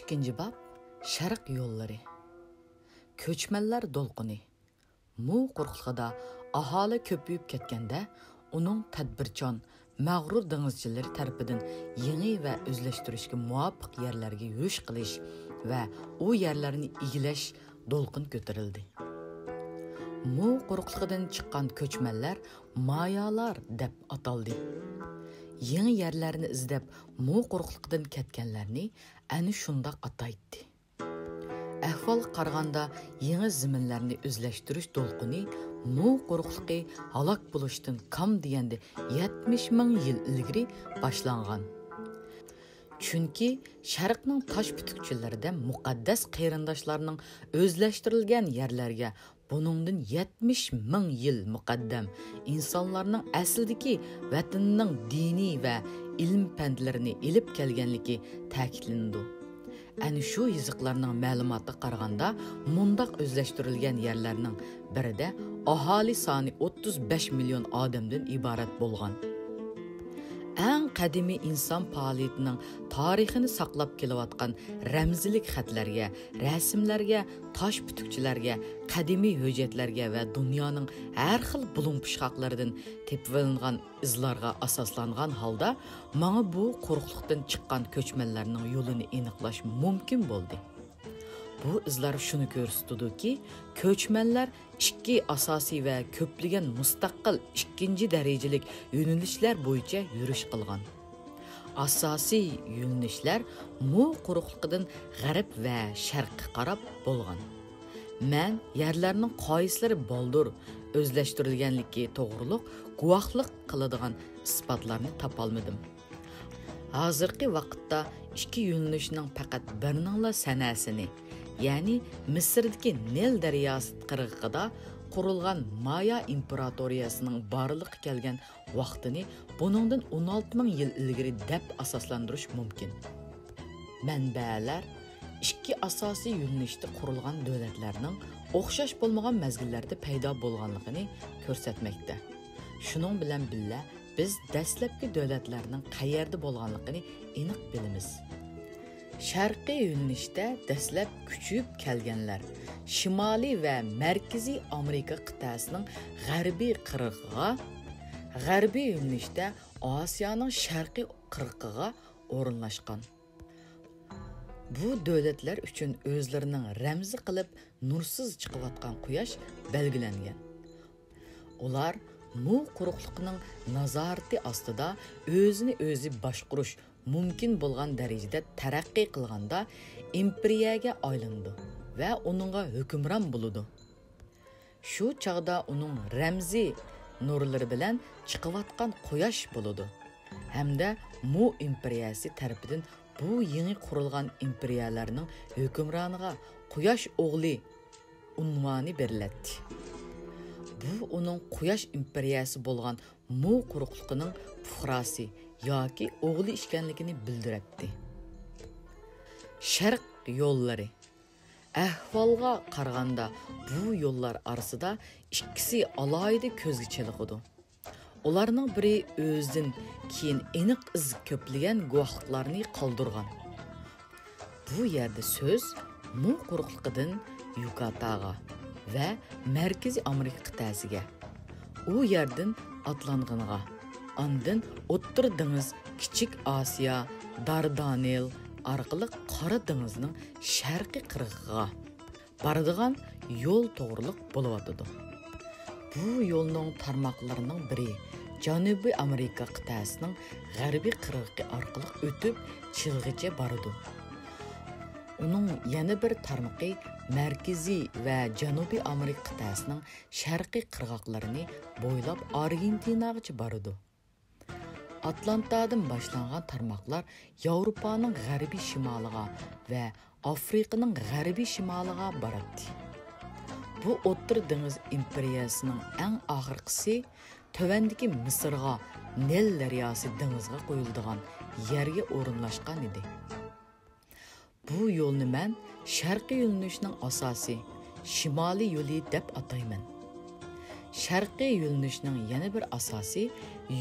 12-ci bab Şərq yolları. Köçmənlər dolquni. Mu quruqluğida ahali köpüyüb ketgəndə, onun tədbirçan, məğrur dengizçiləri tərəfindən yeni və özləşdirishə muvafiq yerlərə yürüş qilish və o yerlərini igiləş dolqun götürüldü. Mu quruqluğundan chiqqan köçmənlər mayalar deb ataldı. Yeni yerlərini izləb mu quruqluqdan ketganlarni ani shundaq ataydı. Ahvolga qaraganda yeni ziminlarni o'zlashtirish dolquni mu quruqluqi halok bo'lishdan kam deganda 70 ming yil ilgari boshlangan. Chunki Sharqning tosh putukchilarida muqaddas qarindoshlarning o'zlashtirilgan yerlarga buningdan 70 ming yil muqaddam insonlarning aslidagi vatanining diniy va ilm fanlarini ilib kelganligi ta'kidlandi. Ani shu yiziqlarning ma'lumotiga qaraganda, mundaq o'zlashtirilgan yerlarning birida aholi soni 35 million odamdan iborat bo'lgan. Eng qadimiy inson faoliyatining tarixini saqlab kelayotgan ramzilik xatlarga, rasmlarga, tosh putukchilarga, qadimiy hujjatlarga va dunyoning har xil bulung-pishqoqlaridan tepvilingan izlarga asoslangan holda, menga bu quruqliqdan chiqqan ko'chmanlarning yo'lini aniqlash mumkin bo'ldi. Bu izlar shuni ko'rsatadiki, ko'chmanlar ikki asosiy va ko'pligan mustaqil ikkinchi darajalik yo'nalishlar bo'yicha yurish qilgan. Asosiy yo'nalishlar mu quruqligidan g'arb va sharqqa qarab bo'lgan. Men yerlarning qoyislari boldur o'zlashtirilganligi to'g'riliq guvohlik qiladigan isbotlarni topolmadim. Hozirgi vaqtda ikki yo'nalishning faqat birningla sanasini, ya'ni Misrdagi Nil daryosi qirg'og'ida qurilgan Maya imperatoriyasining borliqqa kelgan vaqtini buningdan 16 ming yil ilgari deb asoslantirish mumkin. Manbalar ikki asosiy yo'nalishda qurilgan davlatlarning o'xshash bo'lmagan mazgillarda paydo bo'lganligini ko'rsatmoqda. Shuning bilan birga biz dastlabki davlatlarning qayerda bo'lganligini aniq bilamiz. Sharqiy yo'nalishda dastlab kuchayib kelganlar Shimoliy va Markaziy Amerika qit'asining g'arbiy qirg'og'iga, g'arbiy yo'nalishda Osiyoning sharqiy qirg'og'iga o'rinlashgan. Bu davlatlar uchun o'zlarining ramzi qilib nursiz chiqayotgan quyosh belgilangan. Ular mu quruqligining nazorati ostida o'zini o'zi boshqarish mumkin bo'lgan darajada taraqqiy qilganda imperiyaga aylandi va uningga hukmron bo'ldi. Shu chaqda uning ramziy nurlari bilan chiqayotgan quyosh bo'ldi. Hamda mu imperiyasi tarafidan bu yangi qurilgan imperiyalarning hukmroniga quyosh o'g'li unvoni beriladi. Bu uning quyosh imperiyasi bo'lgan mu quruqligining fuqarosi yoki o'g'li ekanligini bildiradi. Sharq yo'llari. Ahvolga qaraganda bu yo'llar orasida ikkisi alohida ko'zga chaliqadi. Ularning biri o'zidan keyin aniq iz ko'plagan guvohliklarni qoldirgan. Bu yerda so'z mu quruqligidan Yuqotaga va Markaziy Amerika qit'asiga, u yerdan atlanganiga, andin O'rta dengiz, Kichik Osiyo, Dardanel orqali Qora dengizining sharqiy qirg'og'iga boradigan yo'l to'g'riliq bo'layotdi. Bu yo'lning tarmoqlarining biri Janubiy Amerika qit'asining g'arbiy qirg'og'i orqali o'tib Chilgacha boradi. Uning yana bir tarmoqi Markaziy va Janubiy Amerika qit'asining sharqiy qirg'oqlarini bo'ylab Argentinaga boradi. Atlantadan boshlangan tarmoqlar Yevropaning g'arbiy shimoliga va Afrikaning g'arbiy shimoliga boradi. Bu O'rta dengiz imperiyasining eng oxirgisi tövandagi Misrga Nil daryosi dengizga qo'yiladigan yerga o'rinlashgan edi. Bu yo'lni men sharqiy yo'nalishning asosiy shimoliy yo'li deb atayman. Sharqiy yo'nalishning yana bir asosiy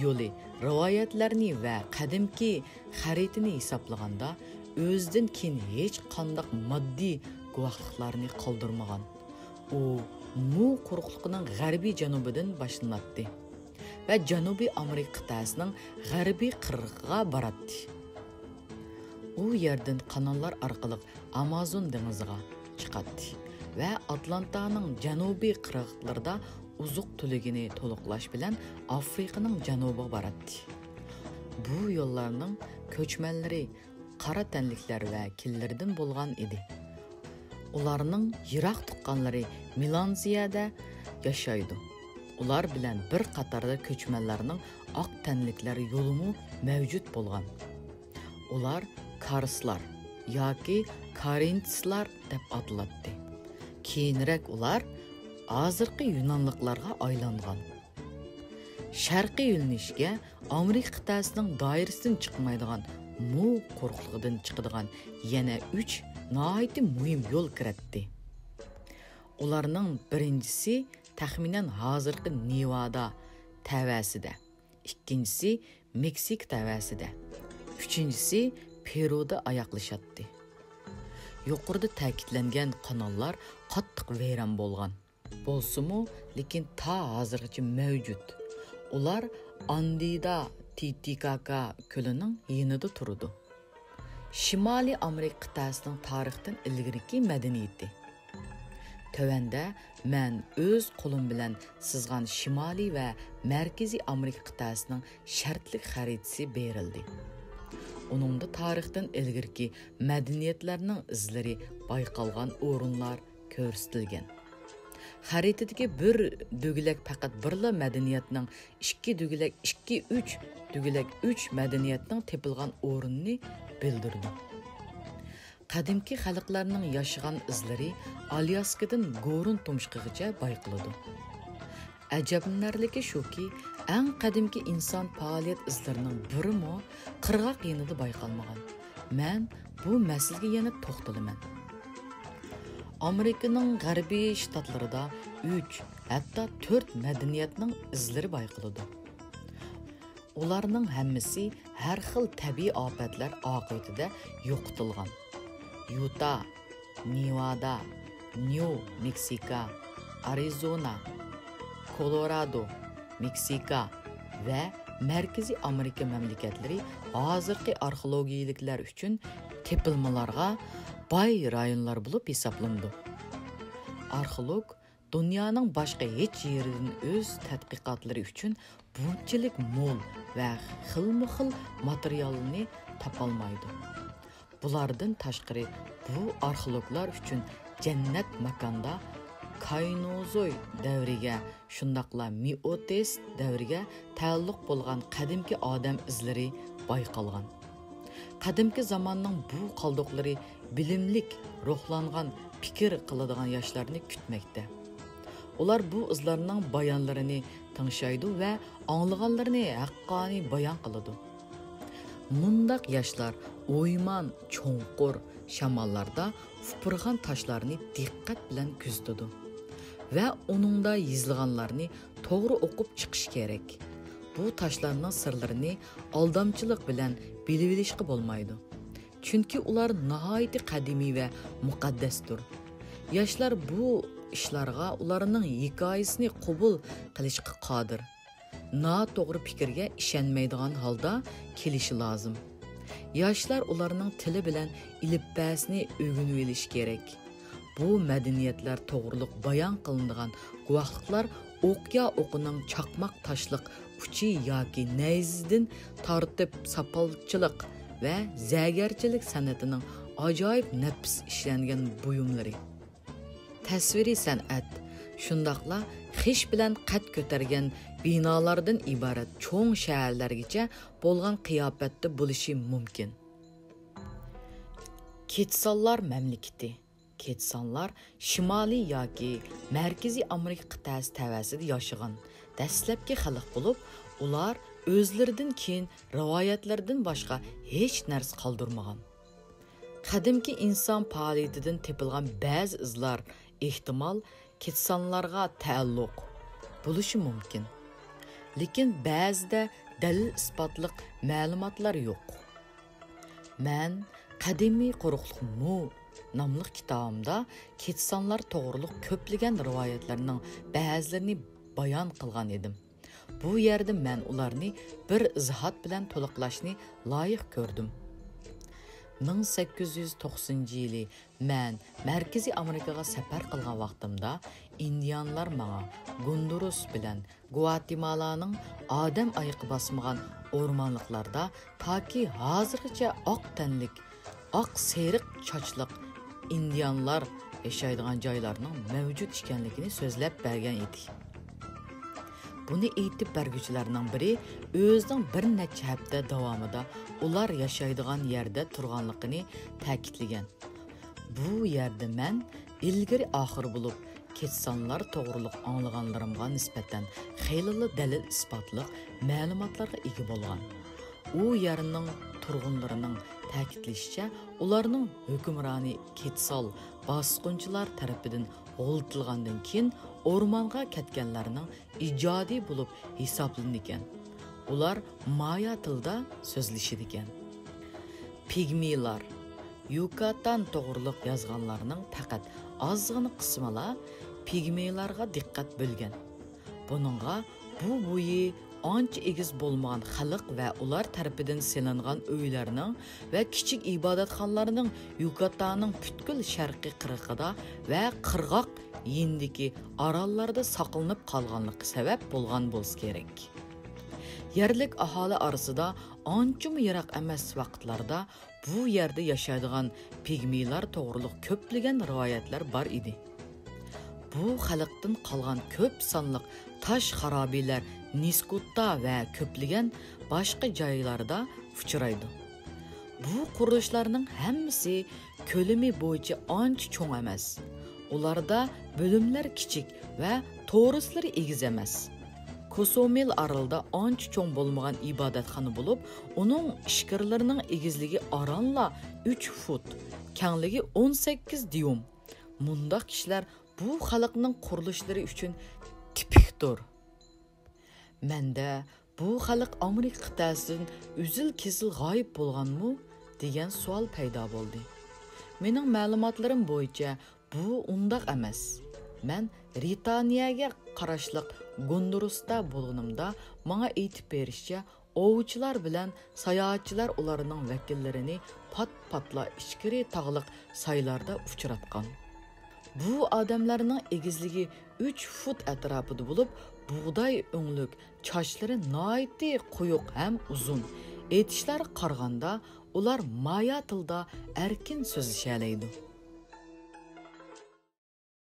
yo'li rivoyatlarni va qadimki xaritini hisoblaganda o'zidan keyin hech qanday moddiy guvohliklarni qoldirmagan. U Mu quruqligining g'arbiy janubidan boshlanadi va Janubiy Amerika qit'asining g'arbiy qirg'iga boradi. U yerdan kanallar orqali Amazon dengiziga chiqadi va Atlantaning janubiy qirg'oqlarida uzuq tuligini to'liqlash bilan Afrikaning janubiga boradi. Bu yo'llarning ko'chmanlari qara tanliklar va killardan bo'lgan edi. Ularning yiroq tuqqanlari Milanziyada yashaydi. Ular bilan bir qatorda ko'chmanlarning oq tanliklar yo'limi mavjud bo'lgan. Ular Karslar yoki Karintslar deb ataladi. Keyinroq ular hozirgi Yunonliklarga aylangan. Sharqiy yo'nalishga Amerika qit'asining doirasidan chiqmaydigan Mu quruqligidan chiqadigan yana 3 nihoyat muhim yo'l kiradi. Ularning birinchisi taxminan hozirgi Nevada tavasida, ikkinchisi Meksika tavasida, uchinchisi Peruda oyoqlashadi. Yuqorida ta'kidlangan kanallar qattiq vayron bo'lgan. Bo'lsa-mu, lekin ta hozirgacha mavjud. Ular Andida Titicaca ko'lining yonida turadi. Shimoliy Amerika qit'asining tarixdan ilgirki madaniyati. Tövəndə mən öz qo'lim bilan sızğan Shimoliy va Markaziy Amerika qit'asining shartlik xaritasi berildi. Uningda tarixdan ilgirki madaniyatlarning izlari bayqalgan o'rinlar ko'rsatilgan. Xaritadagi bir dugilak faqat birla madaniyatning 2 dugilak 2-3 madaniyatning tepilgan o'rinni bildirdi. Qadimki xalqlarning yashagan izlari Alyaskadan Gorun tumshug'igacha bayqaladi. Ajablanarligi shuki, eng qadimki inson faoliyat izlarining birimi qirg'oq yonida bayqalmagan. Men bu masalaga yana to'xtalaman. Amerikaning g'arbiy shtatlarida 3, hatto 4 madaniyatning izlari bayqaladi. Ularning hammasi har xil tabiiy ofatlar oqibatida yo'qotilgan. Utah, Nevada, New Mexico, Arizona, Colorado, Meksika va Markaziy Amerika mamlakatlari hozirgi arxeologiyliklar uchun tepilmalarga boy rayonlar bo'lib hisoblandi. Arxeolog dunyoning boshqa hech yeridan o'z tadqiqotlari uchun bunchalik mo'l va xilma-xil materialni topolmaydi. Bulardan tashqari bu arxeologlar uchun jannat makonda Kaynozoy davriga, shundaqla Miotez davriga taalluq bo'lgan qadimki odam izlari bayqalgan. Qadimki zamonning bu qoldiqlari bilimlik, ruhlangan, fikr qiladigan yoshlarni kutmoqda. Ular bu izlarning bayonlarini tingshaydi va anglaganlarini haqqoniy bayon qiladi. Mundaq yoshlar o'yman, cho'nqur shamollarda fupurgan toshlarni diqqat bilan kuzatadi va uningda yozilganlarni to'g'ri o'qib chiqish kerak. Bu toshlarning sirlarini aldamchilik bilan bilib olishga bo'lmaydi. Chunki ular nihoyat qadimiy va muqaddasdir. Yoshlar bu ishlarga ularning hikoyasini qabul qilishga qodir. Noto'g'ri fikrga ishonmaydigan holda kelishi lozim. Yoshlar ularning tili bilan ilibasini o'rganib olish kerak. Bu madaniyatlar to'g'riliq bayon qilinadigan guvohliklar o'qya o'qining chaqmoq toshliq uchi yoki nayzidan tortib sopolchilik va zagarchilik san'atining ajoyib nafs ishlangan buyumlari. Tasviriy san'at shundaqla xish bilan qad ko'targan binolardan iborat cho'ng shaharlargacha bo'lgan qiyofatda bo'lishi mumkin. Ketsallar mamlakati. Ketsanlar Shimoliy yoki Markaziy Amerika qit'asi tavasida yashagan dastlabki xalq bo'lib, ular o'zlaridan keyin rivoyatlardan boshqa hech narsa qoldirmagan. Qadimki inson faoliyatidan tepilgan ba'zi izlar ehtimol ketsanlarga taalluq bo'lishi mumkin. Lekin ba'zida dalil isbotliq ma'lumotlar yo'q. Men Qadimiy quruqliq mu nomli kitobimda ketsanlar to'g'riliq ko'plagan rivoyatlarning ba'zilarini bayon qilgan edim. Bu yerda men ularni bir izohat bilan to'liqlashni loyiq ko'rdim. 1890-yili men Markaziy Amerikaga safar qilgan vaqtimda indianlar menga Gonduras bilan Guatemalaning odam oyoqi bosmagan o'rmonliqlarda toki hozirgacha oq tanlik, oq seriq chochliq indianlar yashaydigan joylarning mavjud ekanligini so'zlab bergan edi. Buni aytib berguvchilarning biri o'zining bir necha hafta davomida ular yashaydigan yerda turganligini ta'kidlagan. Bu yerda men ilgari oxir bo'lib ketsanlar to'g'riliq anglaganlarimga nisbatan xeyli dalil isbotliq ma'lumotlarga ega bo'lgan. U yerning turg'unlarining ta'kidlashicha, ularning hukmroni Ketsal bosqinchilar tarafidan o'ldirilgandan keyin o'rmonga ketganlarning ijodiy bo'lib hisoblanadi ekan. Ular maya tilida so'zlashadi ekan. Pigmeylar Yucatan to'g'riliq yozganlarning faqat ozgina qismila pigmeylarga diqqat bo'lgan. Buningga bu bo'yi ancha egiz bo'lmagan xalq va ular tarafidan selingan uylarning va kichik ibodatxonalarining Yucatanning butkul sharqiy qirg'ida va qirg'oq yendiki orollarda saqlanib qolganligi sabab bo'lgan bo'lsa kerak. Yerlik aholi orasida ancha yiroq emas vaqtlarda bu yerda yashaydigan pigmeylar to'g'riliq ko'plagan rivoyatlar bor edi. Bu xalqdan qolgan ko'p sonliq tosh xarobiylar Niskutda va ko'plagan boshqa joylarda uchraydi. Bu qurilishlarning hammasi ko'lami bo'yicha ancha cho'ng emas. Ularda bo'limlar kichik va to'rislari egiz emas. Kosomel orolida ancha cho'ng bo'lmagan ibodatxona bo'lib, uning ishkirlarining egizligi oranla 3 fut, kengligi 18 dyum. Mundaq kishilar bu xalqning qurilishlari uchun tipikdir. Menda bu xalq Amerika qit'asidan uzil-kesil g'oyib bo'lganmi degan savol paydo bo'ldi. Mening ma'lumotlarim bo'yicha bu undaq emas. Men Britaniyaga qarashliq Gondurasda bo'lganimda menga aytib berishcha, ovchilar bilan sayohatchilar ularning vakillarini pat-patla ichkiri tog'liq saylarda uchratgan. Bu odamlarning egizligi 3 fut atrofida bo'lib, buğday o'nglik, chochlari noiti quyuq ham uzun. Aytishlari qaraganda ular maya tilida erkin so'zlasha oladi.